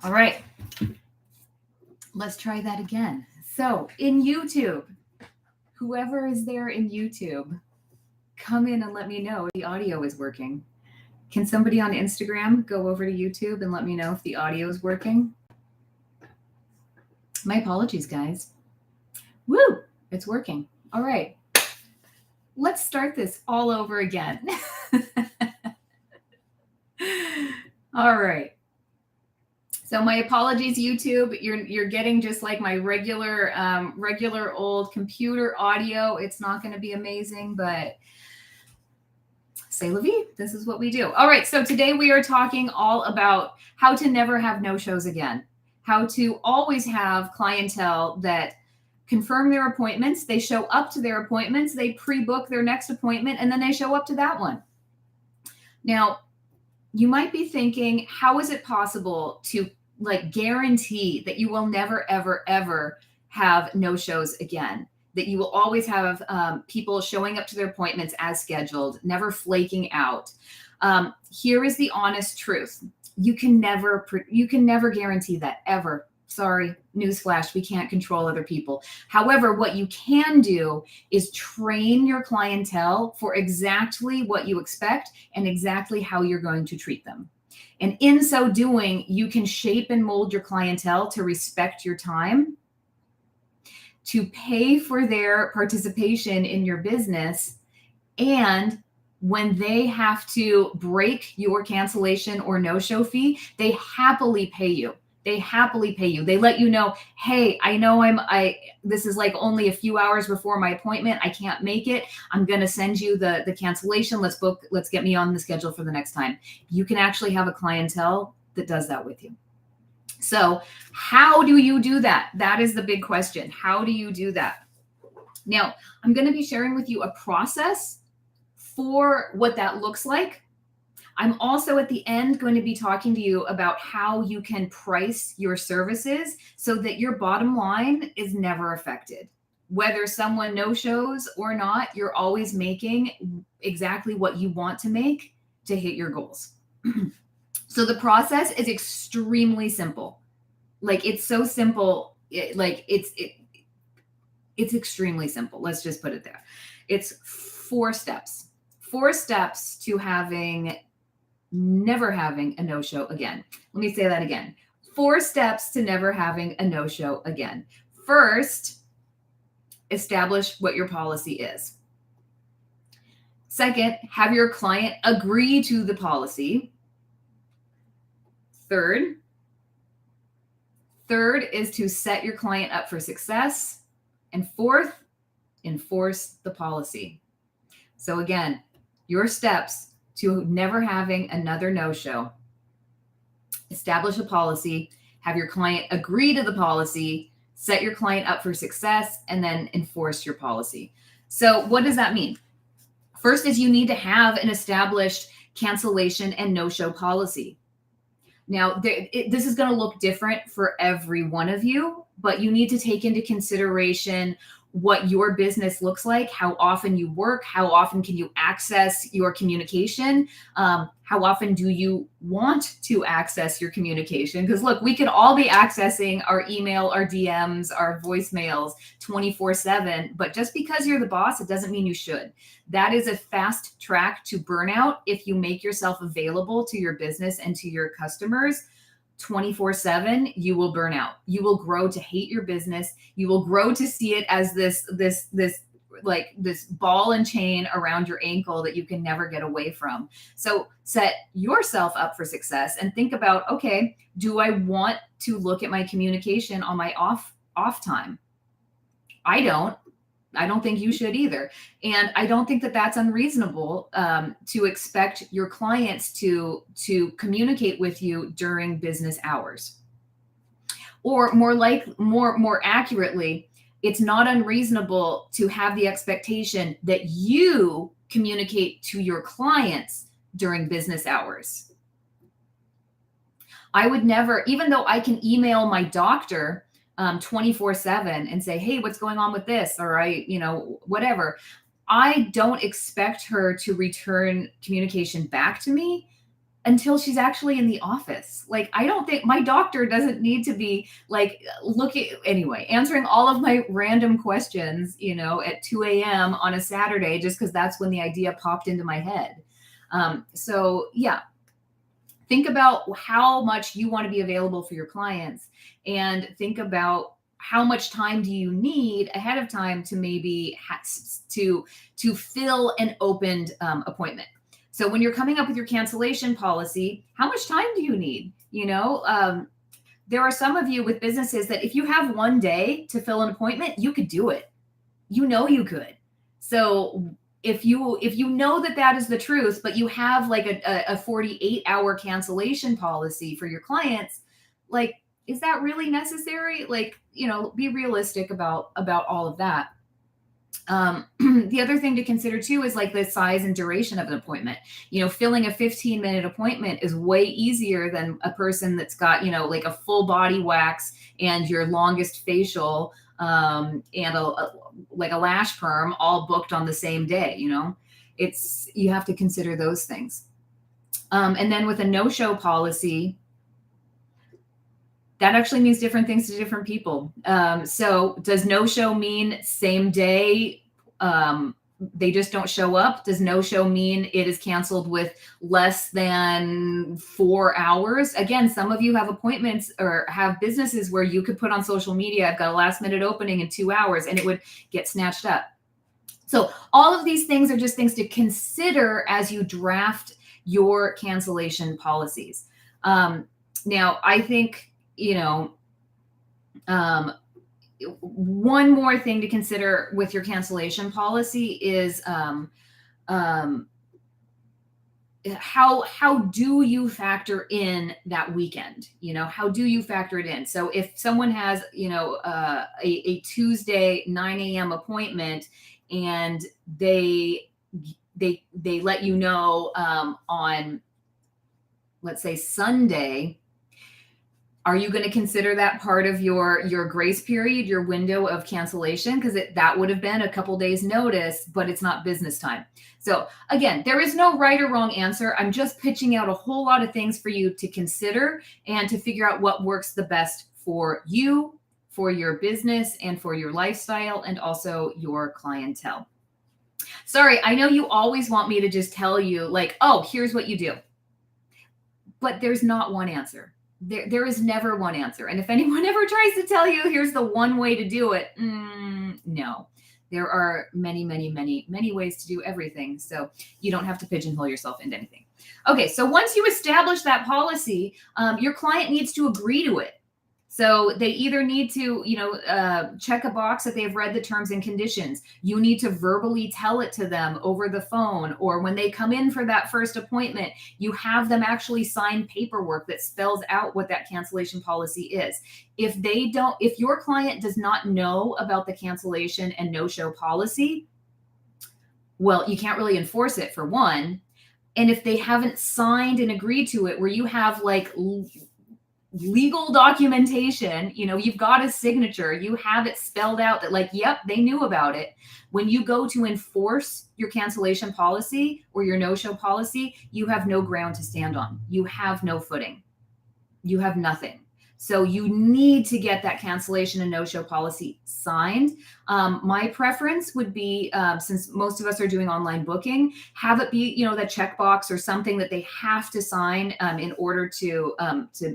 All right. Let's try that again. So in YouTube, whoever is there in YouTube, come in and let me know if the audio is working. Can somebody on Instagram go over to YouTube and let me know if the audio is working? My apologies, guys. Woo! It's working. All right. Let's start this all over again. All right. So my apologies, YouTube. You're getting just like my regular old computer audio. It's not going to be amazing, but c'est la vie. This is what we do. All right. So today we are talking all about how to never have no-shows again. How to always have clientele that confirm their appointments. They show up to their appointments. They pre-book their next appointment, and then they show up to that one. Now, you might be thinking, how is it possible to like guarantee that you will never, ever, ever have no-shows again? That you will always have people showing up to their appointments as scheduled, never flaking out. Here is the honest truth. You can never guarantee that ever. Sorry, newsflash, we can't control other people. However, what you can do is train your clientele for exactly what you expect and exactly how you're going to treat them. And in so doing, you can shape and mold your clientele to respect your time, to pay for their participation in your business, and when they have to break your cancellation or no-show fee, they happily pay you. They happily pay you. They let you know, hey, I know this is like only a few hours before my appointment. I can't make it. I'm going to send you the cancellation. Let's get me on the schedule for the next time. You can actually have a clientele that does that with you. So how do you do that? That is the big question. How do you do that? Now, I'm going to be sharing with you a process for what that looks like. I'm also at the end going to be talking to you about how you can price your services so that your bottom line is never affected. Whether someone no-shows or not, you're always making exactly what you want to make to hit your goals. So the process is extremely simple. Like it's so simple, it's extremely simple. Let's just put it there. It's 4 steps. 4 steps to never having a no-show again. Let me say that again. 4 steps to never having a no-show again. First, establish what your policy is. Second, have your client agree to the policy. Third is to set your client up for success. And fourth, enforce the policy. So again, your steps to never having another no-show. Establish a policy, have your client agree to the policy, set your client up for success, and then enforce your policy. So what does that mean? First is you need to have an established cancellation and no-show policy. Now, this is going to look different for every one of you, but you need to take into consideration what your business looks like, how often you work, how often can you access your communication, how often do you want to access your communication? Because look, we could all be accessing our email, our DMs, our voicemails 24/7, but just because you're the boss, it doesn't mean you should. That is a fast track to burnout if you make yourself available to your business and to your customers 24/7, you will burn out. You will grow to hate your business. You will grow to see it as this ball and chain around your ankle that you can never get away from. So set yourself up for success and think about, okay, do I want to look at my communication on my off time? I don't think you should either. And I don't think that that's unreasonable to expect your clients to communicate with you during business hours. Or more accurately, it's not unreasonable to have the expectation that you communicate to your clients during business hours. I would never, even though I can email my doctor 24/7 and say, hey, what's going on with this? Or whatever. I don't expect her to return communication back to me until she's actually in the office. Like, I don't think my doctor doesn't need to be like answering all of my random questions, at 2 a.m. on a Saturday, just because that's when the idea popped into my head. So yeah, think about how much you want to be available for your clients, and think about how much time do you need ahead of time to maybe to fill an opened appointment. So when you're coming up with your cancellation policy, how much time do you need? There are some of you with businesses that if you have one day to fill an appointment, you could do it. You could. So if you know that is the truth, but you have like a 48-hour cancellation policy for your clients, like, is that really necessary? Like, be realistic about all of that. The other thing to consider too is like the size and duration of an appointment. Filling a 15-minute appointment is way easier than a person that's got, like a full body wax and your longest facial, and like a lash perm all booked on the same day. You have to consider those things. And then with a no-show policy, that actually means different things to different people. So does no-show mean same day? They just don't show up? Does no-show mean it is canceled with less than 4 hours? Again, some of you have appointments or have businesses where you could put on social media, I've got a last minute opening in 2 hours, and it would get snatched up. So all of these things are just things to consider as you draft your cancellation policies. Now, I think, one more thing to consider with your cancellation policy is how do you factor in that weekend? How do you factor it in? So if someone has, a Tuesday 9 a.m. appointment, and they let you know on, let's say, Sunday, are you going to consider that part of your grace period, your window of cancellation? Because that would have been a couple days notice, but it's not business time. So again, there is no right or wrong answer. I'm just pitching out a whole lot of things for you to consider and to figure out what works the best for you, for your business, and for your lifestyle, and also your clientele. Sorry, I know you always want me to just tell you like, oh, here's what you do. But there's not one answer. There is never one answer. And if anyone ever tries to tell you, here's the one way to do it, no. There are many, many, many, many ways to do everything. So you don't have to pigeonhole yourself into anything. Okay, so once you establish that policy, your client needs to agree to it. So they either need to, check a box that they've read the terms and conditions. You need to verbally tell it to them over the phone, or when they come in for that first appointment, you have them actually sign paperwork that spells out what that cancellation policy is. If your client does not know about the cancellation and no-show policy, well, you can't really enforce it, for one. And if they haven't signed and agreed to it, where you have like legal documentation, you've got a signature, you have it spelled out that like, yep, they knew about it. When you go to enforce your cancellation policy or your no-show policy, you have no ground to stand on. You have no footing. You have nothing. So you need to get that cancellation and no-show policy signed. My preference would be, since most of us are doing online booking, have it be, that checkbox or something that they have to sign in order to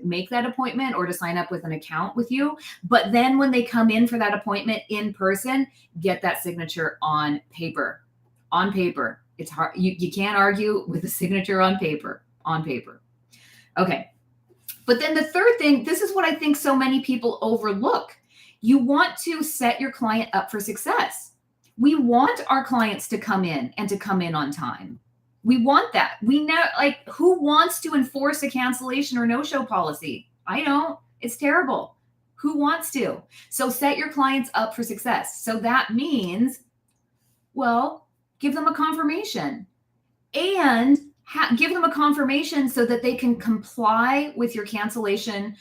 make that appointment or to sign up with an account with you. But then when they come in for that appointment in person, get that signature on paper. On paper. It's hard. You can't argue with a signature on paper. On paper. Okay. But then the third thing, this is what I think so many people overlook. You want to set your client up for success. We want our clients to come in and to come in on time. We want that. We know, like, who wants to enforce a cancellation or no-show policy? I don't. It's terrible. Who wants to? So set your clients up for success. So that means, well, give them a confirmation and give them a confirmation so that they can comply with your cancellation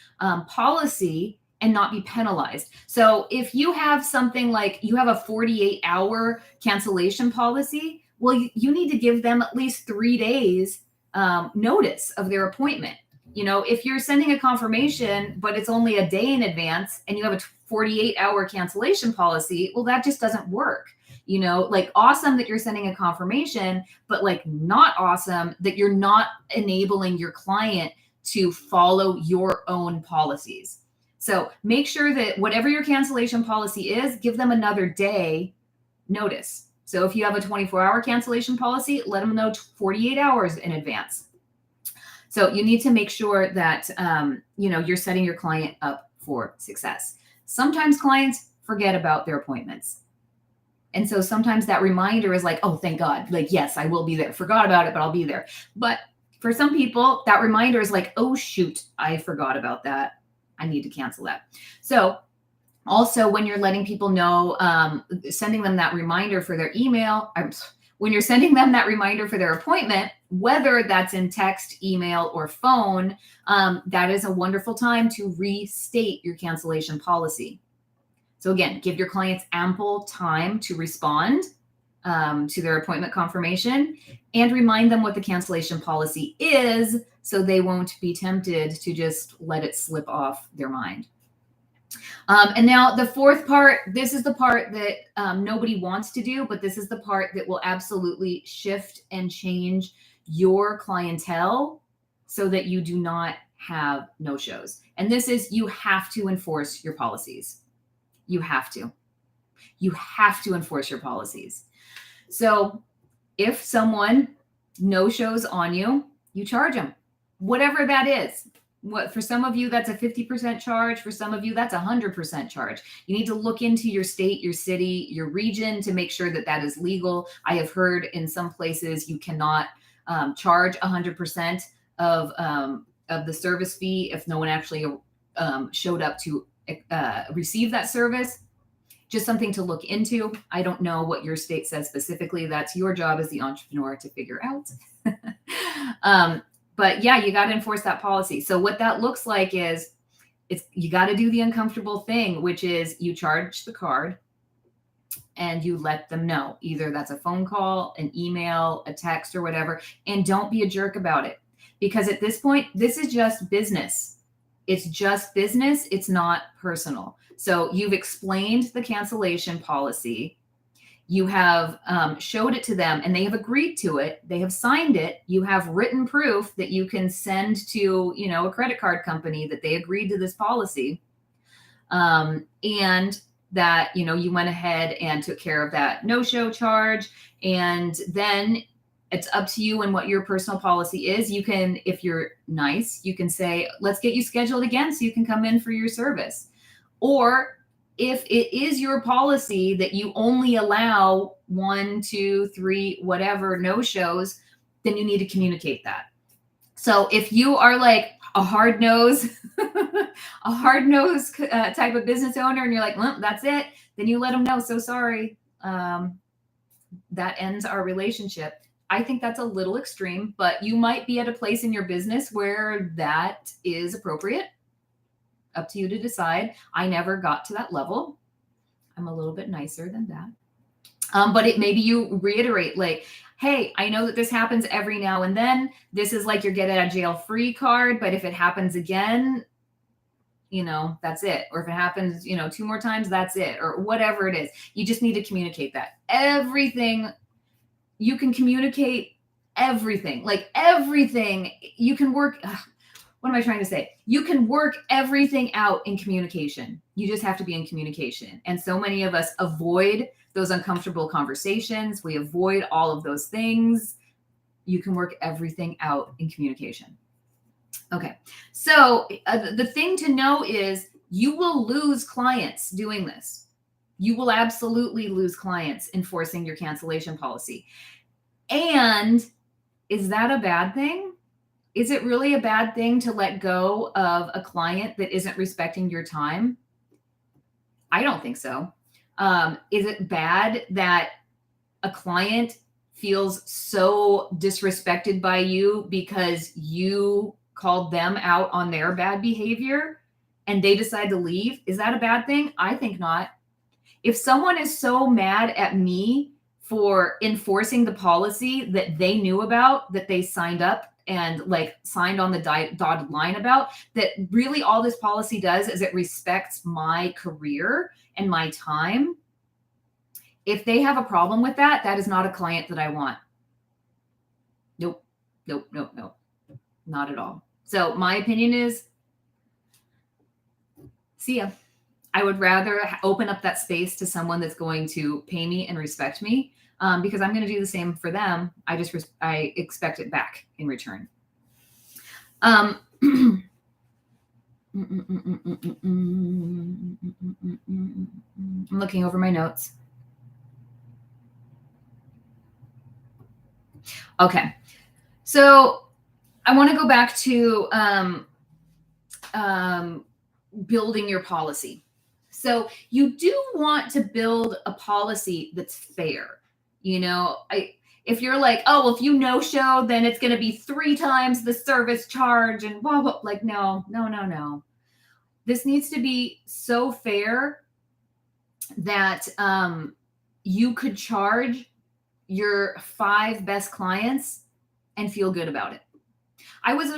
policy and not be penalized. So if you have something like you have a 48-hour cancellation policy, well, you need to give them at least 3 days notice of their appointment. If you're sending a confirmation, but it's only a day in advance and you have a 48-hour cancellation policy, well, that just doesn't work. Like awesome that you're sending a confirmation, but like not awesome that you're not enabling your client to follow your own policies. So make sure that whatever your cancellation policy is, give them another day notice. So if you have a 24-hour cancellation policy, let them know 48 hours in advance. So you need to make sure that, you're setting your client up for success. Sometimes clients forget about their appointments. And so sometimes that reminder is like, oh, thank God. Like, yes, I will be there. Forgot about it, but I'll be there. But for some people, that reminder is like, oh, shoot, I forgot about that. I need to cancel that. So also when you're letting people know, sending them that reminder for their email, when you're sending them that reminder for their appointment, whether that's in text, email, or phone, that is a wonderful time to restate your cancellation policy. So again, give your clients ample time to respond to their appointment confirmation and remind them what the cancellation policy is so they won't be tempted to just let it slip off their mind. And now the fourth part, this is the part that nobody wants to do, but this is the part that will absolutely shift and change your clientele so that you do not have no-shows. And this is, you have to enforce your policies. You have to enforce your policies. So if someone no-shows on you, you charge them, whatever that is. What for some of you, that's a 50% charge. For some of you, that's 100% charge. You need to look into your state, your city, your region to make sure that that is legal. I have heard in some places you cannot charge 100% of the service fee if no one actually showed up to receive that service. Just something to look into. I don't know what your state says specifically. That's your job as the entrepreneur to figure out. But yeah, you got to enforce that policy. So what that looks like is you got to do the uncomfortable thing, which is you charge the card and you let them know. Either that's a phone call, an email, a text, or whatever. And don't be a jerk about it. Because at this point, this is just business. It's just business. It's not personal. So you've explained the cancellation policy. You have showed it to them and they have agreed to it. They have signed it. You have written proof that you can send to, a credit card company that they agreed to this policy. And that, you went ahead and took care of that no-show charge. And then it's up to you and what your personal policy is. You can, if you're nice, you can say, let's get you scheduled again so you can come in for your service. Or if it is your policy that you only allow 1, 2, 3, whatever no-shows, then you need to communicate that. So if you are like a hard-nosed, type of business owner and you're like, well, that's it, then you let them know, so sorry, that ends our relationship. I think that's a little extreme, but you might be at a place in your business where that is appropriate. Up to you to decide. I never got to that level. I'm a little bit nicer than that. But maybe you reiterate like, hey, I know that this happens every now and then. This is like your get out of jail free card. But if it happens again, that's it. Or if it happens, 2 more times, that's it. Or whatever it is. You just need to communicate that. Everything, you can communicate everything. Like everything, you can work. What am I trying to say? You can work everything out in communication. You just have to be in communication. And so many of us avoid those uncomfortable conversations. We avoid all of those things. You can work everything out in communication. Okay. So the thing to know is you will lose clients doing this. You will absolutely lose clients enforcing your cancellation policy. And is that a bad thing? Is it really a bad thing to let go of a client that isn't respecting your time? I don't think so. Is it bad that a client feels so disrespected by you because you called them out on their bad behavior and they decide to leave? Is that a bad thing? I think not. If someone is so mad at me for enforcing the policy that they knew about, that they signed up and like signed on the dotted line about, that really all this policy does is it respects my career and my time. If they have a problem with that, that is not a client that I want. Nope, nope, nope, nope, not at all. So my opinion is, see ya. I would rather open up that space to someone that's going to pay me and respect me, because I'm going to do the same for them. I expect it back in return. I'm looking over my notes. Okay. So I want to go back to building your policy. So you do want to build a policy that's fair. You know, if you're like, oh, well, if you no show, then it's going to be 3 times the service charge and blah, blah. Like, no. This needs to be so fair that you could charge your 5 best clients and feel good about it.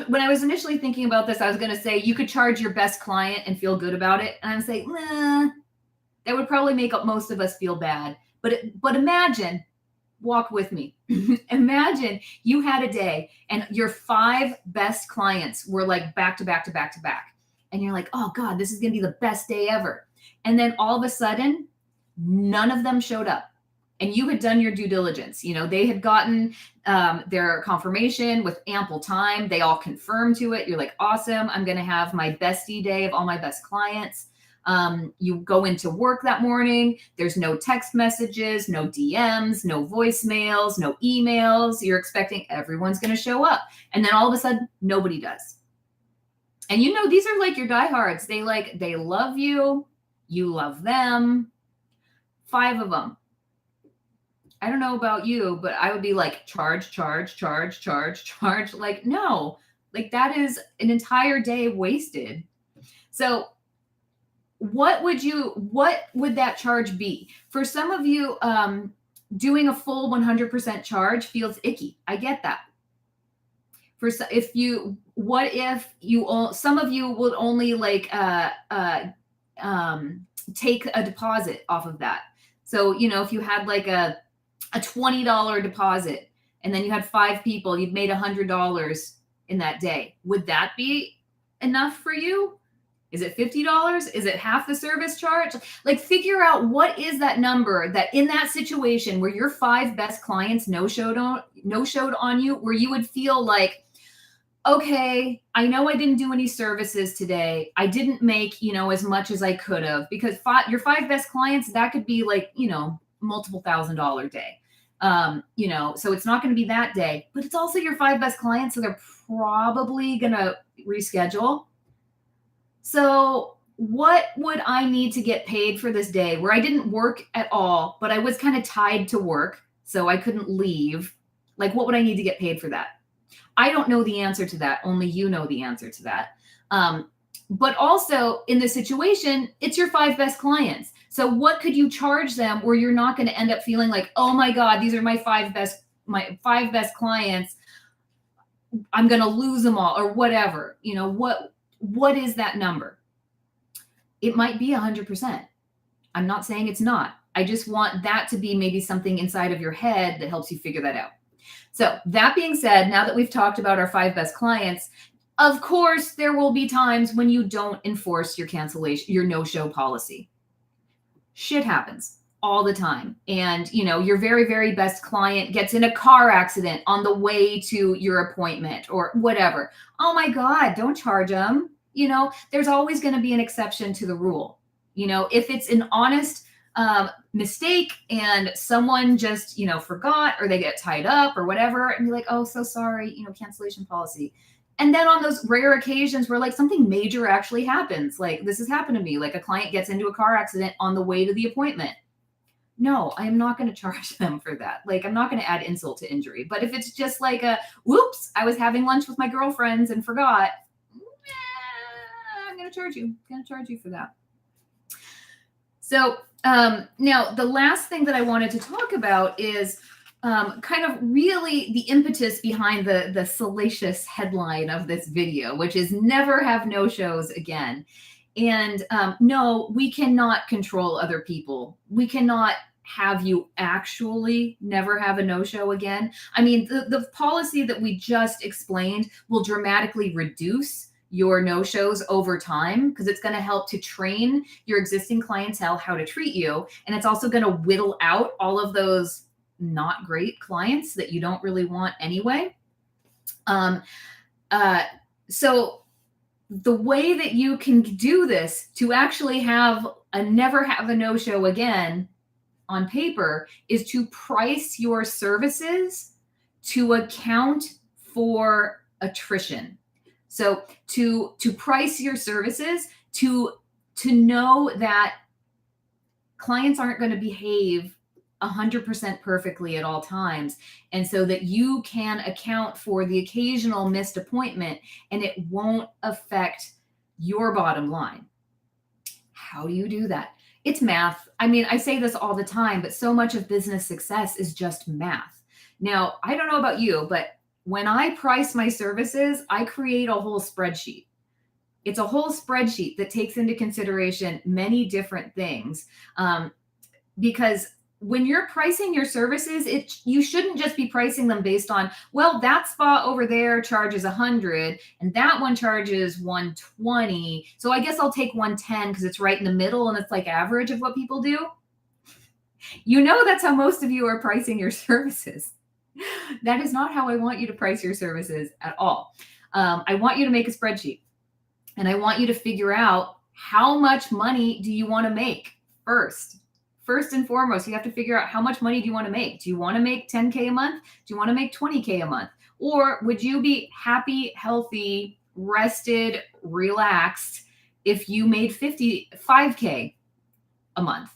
When I was initially thinking about this, I was going to say you could charge your best client and feel good about it. And I'm saying, that would probably make most of us feel bad. But imagine, walk with me. Imagine you had a day and your 5 best clients were like back to back to back to back. And you're like, oh God, this is going to be the best day ever. And then all of a sudden, none of them showed up. And you had done your due diligence. You know, they had gotten their confirmation with ample time. They all confirmed to it. You're like, awesome. I'm going to have my bestie day of all my best clients. You go into work that morning. There's no text messages, no DMs, no voicemails, no emails. You're expecting everyone's going to show up. And then all of a sudden, nobody does. And you know, these are like your diehards. They love you. You love them. 5 of them. I don't know about you, but I would be like, charge. Like, no, like that is an entire day wasted. So what would that charge be? For some of you, doing a full 100% charge feels icky. I get that. Some of you would only like, take a deposit off of that. So, you know, if you had like a $20 deposit and then you had 5 people, you'd made $100 in that day. Would that be enough for you? Is it $50? Is it half the service charge? Like, figure out what is that number that in that situation where your 5 best clients no showed on you, where you would feel like, okay, I know I didn't do any services today. I didn't make, you know, as much as I could have, because your 5 best clients, that could be like, you know, multiple $1,000 day. You know, so it's not going to be that day, but it's also your 5 best clients. So they're probably going to reschedule. So what would I need to get paid for this day where I didn't work at all, but I was kind of tied to work, so I couldn't leave? Like, what would I need to get paid for that? I don't know the answer to that. Only you know the answer to that. But also in this situation, it's your 5 best clients. So what could you charge them where you're not going to end up feeling like, oh my God, these are my 5 best clients. I'm going to lose them all or whatever. You know, what is that number? It might be 100%. I'm not saying it's not. I just want that to be maybe something inside of your head that helps you figure that out. So that being said, now that we've talked about our 5 best clients, of course, there will be times when you don't enforce your cancellation, your no-show policy. Shit happens all the time. And, you know, your very, very best client gets in a car accident on the way to your appointment or whatever. Oh my God, don't charge them. You know, there's always going to be an exception to the rule. You know, if it's an honest mistake and someone just, you know, forgot or they get tied up or whatever, and you're like, oh, so sorry, you know, cancellation policy. And then on those rare occasions where like something major actually happens, like this has happened to me, like a client gets into a car accident on the way to the appointment. No, I am not going to charge them for that. Like, I'm not going to add insult to injury. But if it's just like whoops, I was having lunch with my girlfriends and forgot, I'm going to charge you. I'm going to charge you for that. So now the last thing that I wanted to talk about is kind of really the impetus behind the salacious headline of this video, which is never have no shows again. And no, we cannot control other people. We cannot have you actually never have a no show again. I mean, the policy that we just explained will dramatically reduce your no shows over time because it's going to help to train your existing clientele how to treat you. And it's also going to whittle out all of those not great clients that you don't really want anyway. So the way that you can do this to actually have a never have a no show again on paper is to price your services to account for attrition. So to price your services to know that clients aren't going to behave 100% perfectly at all times. And so that you can account for the occasional missed appointment and it won't affect your bottom line. How do you do that? It's math. I mean, I say this all the time, but so much of business success is just math. Now, I don't know about you, but when I price my services, I create a whole spreadsheet. It's a whole spreadsheet that takes into consideration many different things because when you're pricing your services, you shouldn't just be pricing them based on, well, that spa over there charges 100 and that one charges 120. So I guess I'll take 110 because it's right in the middle and it's like average of what people do. You know, that's how most of you are pricing your services. That is not how I want you to price your services at all. I want you to make a spreadsheet and I want you to figure out how much money do you want to make first. First and foremost, you have to figure out how much money do you want to make? Do you want to make 10K a month? Do you want to make 20K a month? Or would you be happy, healthy, rested, relaxed if you made 55K a month?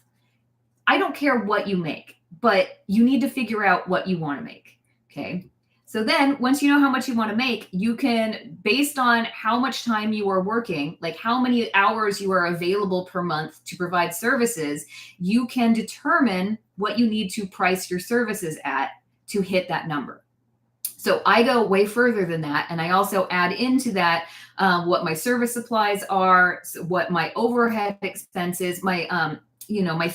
I don't care what you make, but you need to figure out what you want to make. Okay. So then once you know how much you want to make, you can, based on how much time you are working, like how many hours you are available per month to provide services, you can determine what you need to price your services at to hit that number. So I go way further than that. And I also add into that what my service supplies are, what my overhead expenses, my, my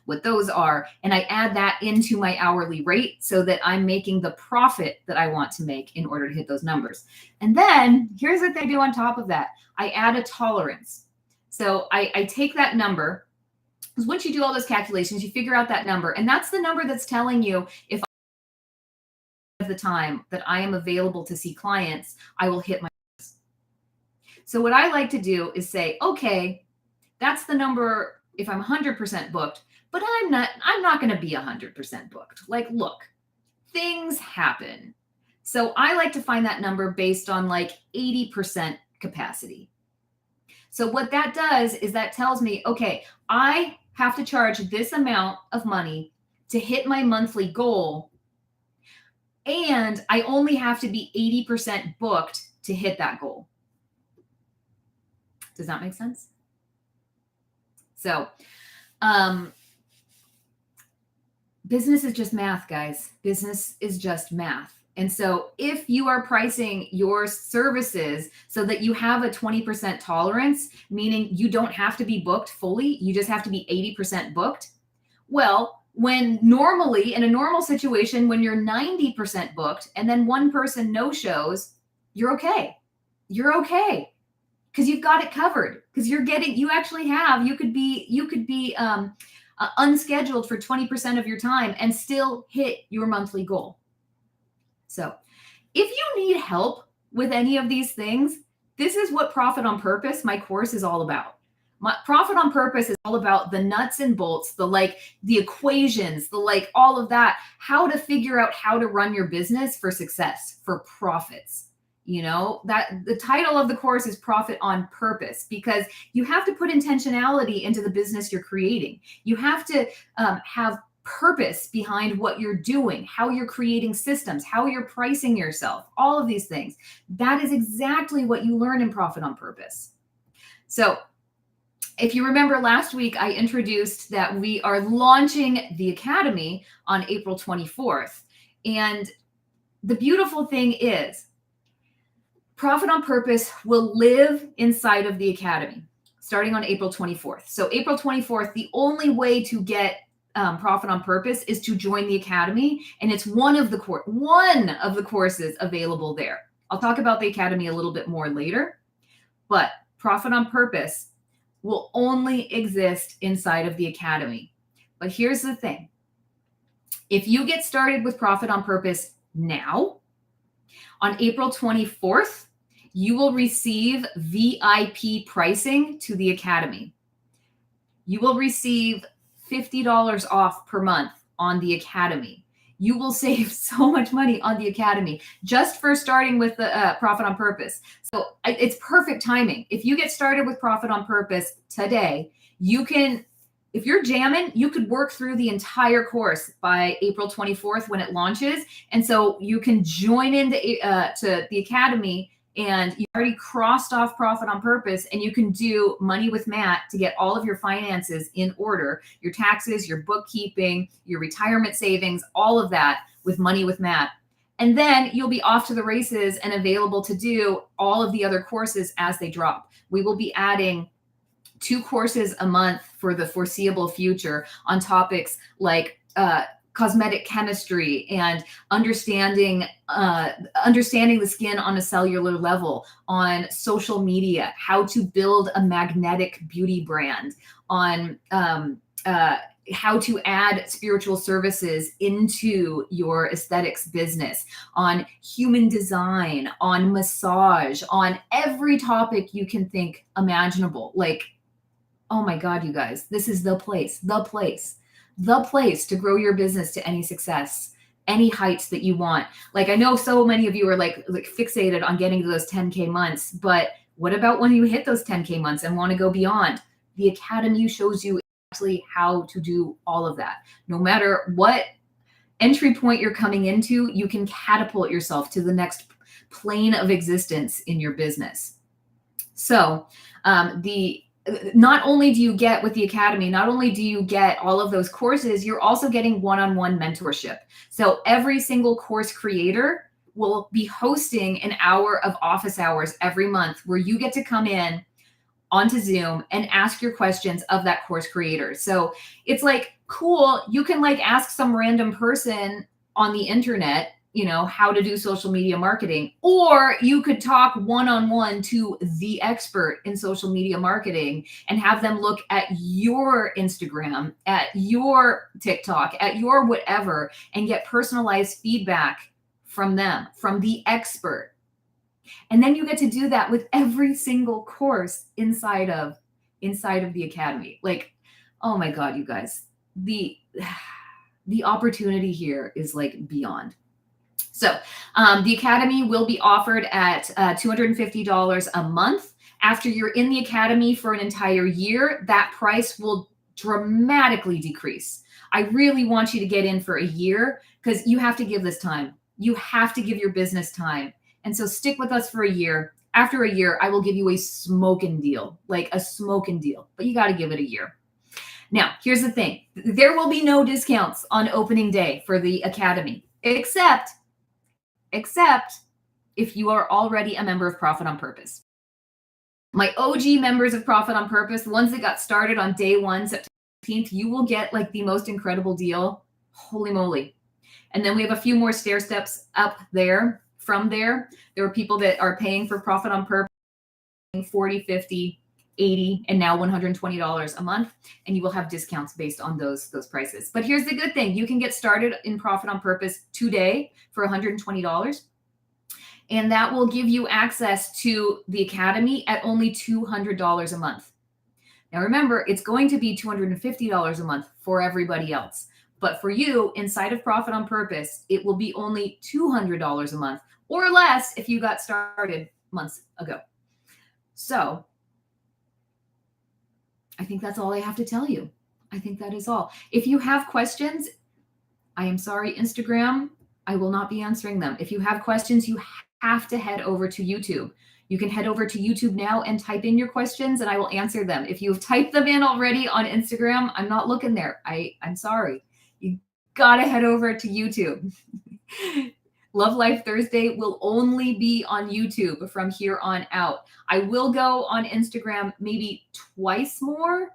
what those are, and I add that into my hourly rate so that I'm making the profit that I want to make in order to hit those numbers. And then here's what they do on top of that. I add a tolerance. So I take that number, because once you do all those calculations, you figure out that number, and that's the number that's telling you if of the time that I am available to see clients, I will hit my numbers. So what I like to do is say, okay, that's the number if I'm 100% booked, but I'm not going to be 100% booked. Like, look, things happen. So I like to find that number based on like 80% capacity. So what that does is that tells me, okay, I have to charge this amount of money to hit my monthly goal. And I only have to be 80% booked to hit that goal. Does that make sense? So, business is just math, guys. Business is just math. And so if you are pricing your services so that you have a 20% tolerance, meaning you don't have to be booked fully, you just have to be 80% booked. Well, when normally in a normal situation, when you're 90% booked and then one person no shows, you're okay. You're okay. Because you've got it covered. Because you could be unscheduled for 20% of your time and still hit your monthly goal. So if you need help with any of these things, this is what Profit on Purpose, my course, is all about. My Profit on Purpose is all about the nuts and bolts, the equations, all of that, how to figure out how to run your business for success, for profits. That the title of the course is Profit on Purpose, because you have to put intentionality into the business you're creating. You have to have purpose behind what you're doing, how you're creating systems, how you're pricing yourself, all of these things. That is exactly what you learn in Profit on Purpose. So If you remember last week, I introduced that we are launching the Academy on April 24th. And the beautiful thing is, Profit on Purpose will live inside of the Academy starting on April 24th. So April 24th, the only way to get Profit on Purpose is to join the Academy, and it's one of the courses available there. I'll talk about the Academy a little bit more later, but Profit on Purpose will only exist inside of the Academy. But here's the thing. If you get started with Profit on Purpose now, on April 24th, you will receive VIP pricing to the Academy. You will receive $50 off per month on the Academy. You will save so much money on the Academy just for starting with the Profit on Purpose. So it's perfect timing. If you get started with Profit on Purpose today, you can, if you're jamming, you could work through the entire course by April 24th when it launches. And so you can join into to the Academy, and you already crossed off Profit on Purpose, and you can do Money with Matt to get all of your finances in order, your taxes, your bookkeeping, your retirement savings, all of that with Money with Matt. And then you'll be off to the races and available to do all of the other courses as they drop. We will be adding 2 courses a month for the foreseeable future on topics like cosmetic chemistry and understanding the skin on a cellular level, on social media, how to build a magnetic beauty brand, on how to add spiritual services into your aesthetics business, on human design, on massage, on every topic you can think imaginable. Like, oh my God, you guys, this is the place to grow your business to any success, any heights that you want. Like, I know so many of you are like fixated on getting to those 10K months, but what about when you hit those 10K months and want to go beyond? The Academy shows you exactly how to do all of that. No matter what entry point you're coming into, you can catapult yourself to the next plane of existence in your business. So not only do you get with the Academy, not only do you get all of those courses, you're also getting one-on-one mentorship. So every single course creator will be hosting an hour of office hours every month where you get to come in onto Zoom and ask your questions of that course creator. So it's like, cool, you can like ask some random person on the internet, you know, how to do social media marketing, or you could talk one-on-one to the expert in social media marketing and have them look at your Instagram, at your TikTok, at your whatever, and get personalized feedback from them, from the expert. And then you get to do that with every single course inside of the Academy. Like, oh my God, you guys, the opportunity here is like beyond. So the Academy will be offered at $250 a month. After you're in the Academy for an entire year, that price will dramatically decrease. I really want you to get in for a year because you have to give this time. You have to give your business time. And so stick with us for a year. After a year, I will give you a smoking deal, like a smoking deal, but you got to give it a year. Now, here's the thing. There will be no discounts on opening day for the Academy, except if you are already a member of Profit on Purpose. My OG members of Profit on Purpose, the ones that got started on day 1, September 15th, you will get like the most incredible deal. Holy moly. And then we have a few more stair steps up there. From there are people that are paying for Profit on Purpose, $40, $50, $80, and now $120 a month. And you will have discounts based on those prices. But here's the good thing. You can get started in Profit on Purpose today for $120. And that will give you access to the Academy at only $200 a month. Now remember, it's going to be $250 a month for everybody else. But for you, inside of Profit on Purpose, it will be only $200 a month or less if you got started months ago. So I think that's all I have to tell you. I think that is all. If you have questions, I am sorry, Instagram, I will not be answering them. If you have questions, you have to head over to YouTube. You can head over to YouTube now and type in your questions and I will answer them. If you've typed them in already on Instagram, I'm not looking there. I'm sorry. You got to head over to YouTube. Love Life Thursday will only be on YouTube from here on out. I will go on Instagram maybe twice more.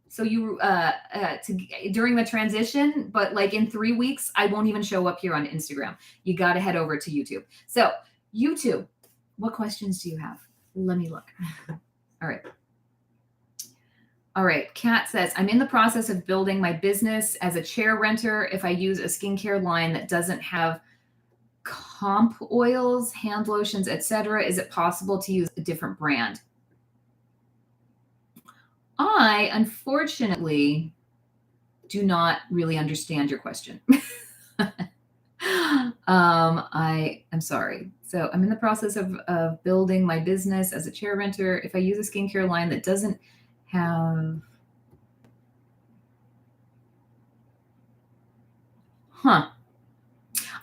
So during the transition, but like in 3 weeks, I won't even show up here on Instagram. You got to head over to YouTube. So YouTube, what questions do you have? Let me look. All right. All right. Kat says, I'm in the process of building my business as a chair renter. If I use a skincare line that doesn't have comp oils, hand lotions, etc., is it possible to use a different brand? I, unfortunately, do not really understand your question. I'm sorry. So I'm in the process of building my business as a chair renter. If I use a skincare line that doesn't have...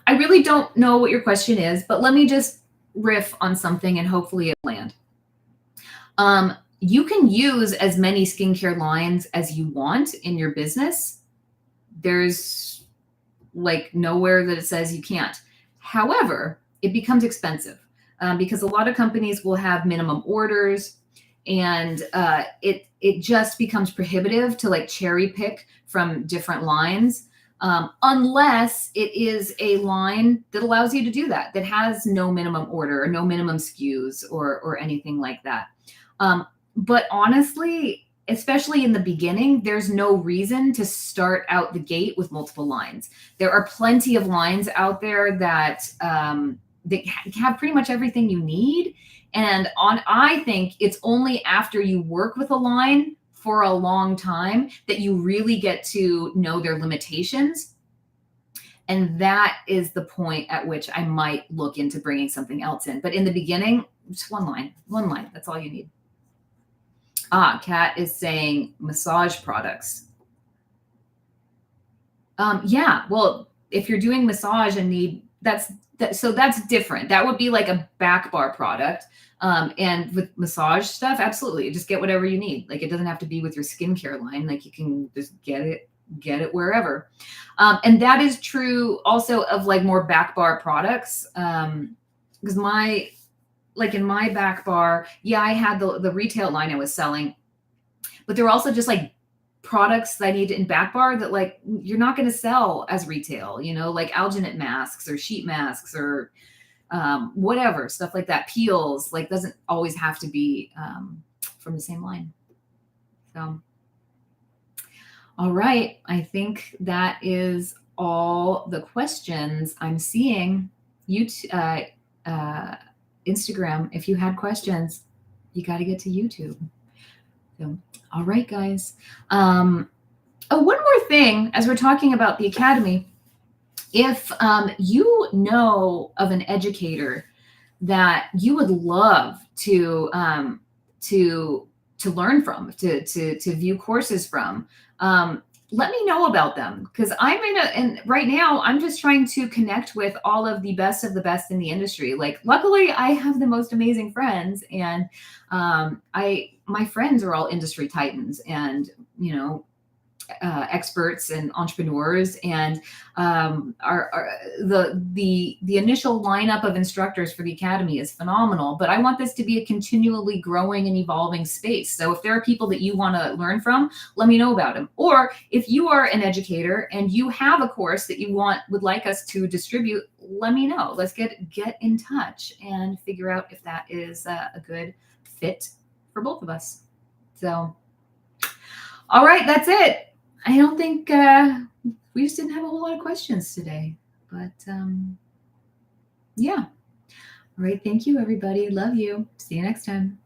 I really don't know what your question is, but let me just riff on something and hopefully it land. You can use as many skincare lines as you want in your business. There's like nowhere that it says you can't. However, it becomes expensive because a lot of companies will have minimum orders, and it just becomes prohibitive to like cherry pick from different lines. Unless it is a line that allows you to do that has no minimum order or no minimum SKUs or anything like that. But honestly, especially in the beginning, there's no reason to start out the gate with multiple lines. There are plenty of lines out there that have pretty much everything you need. And I think it's only after you work with a line for a long time that you really get to know their limitations. And that is the point at which I might look into bringing something else in. But in the beginning, just one line. That's all you need. Kat is saying massage products. Yeah, well, if you're doing massage and need, that's different. That would be like a back bar product. And with massage stuff, absolutely. Just get whatever you need. Like it doesn't have to be with your skincare line. Like you can just get it wherever. And that is true also of like more back bar products. Because in my back bar, yeah, I had the retail line I was selling, but there were also just like products that I need in back bar that like you're not going to sell as retail, like alginate masks or sheet masks or whatever, stuff like that. Peels, like doesn't always have to be from the same line. So, all right. I think that is all the questions I'm seeing. Instagram, if you had questions, you got to get to YouTube. So, all right, guys. One more thing, as we're talking about the Academy, if you know of an educator that you would love to learn from, to view courses from, let me know about them, because and right now I'm just trying to connect with all of the best in the industry. Like, luckily I have the most amazing friends, and my friends are all industry titans and, experts and entrepreneurs, and the initial lineup of instructors for the Academy is phenomenal, but I want this to be a continually growing and evolving space. So if there are people that you want to learn from, let me know about them. Or if you are an educator and you have a course that you would like us to distribute, let me know. Let's get in touch and figure out if that is a good fit for both of us. So, all right, that's it. I don't think we just didn't have a whole lot of questions today, but yeah. All right. Thank you, everybody. Love you. See you next time.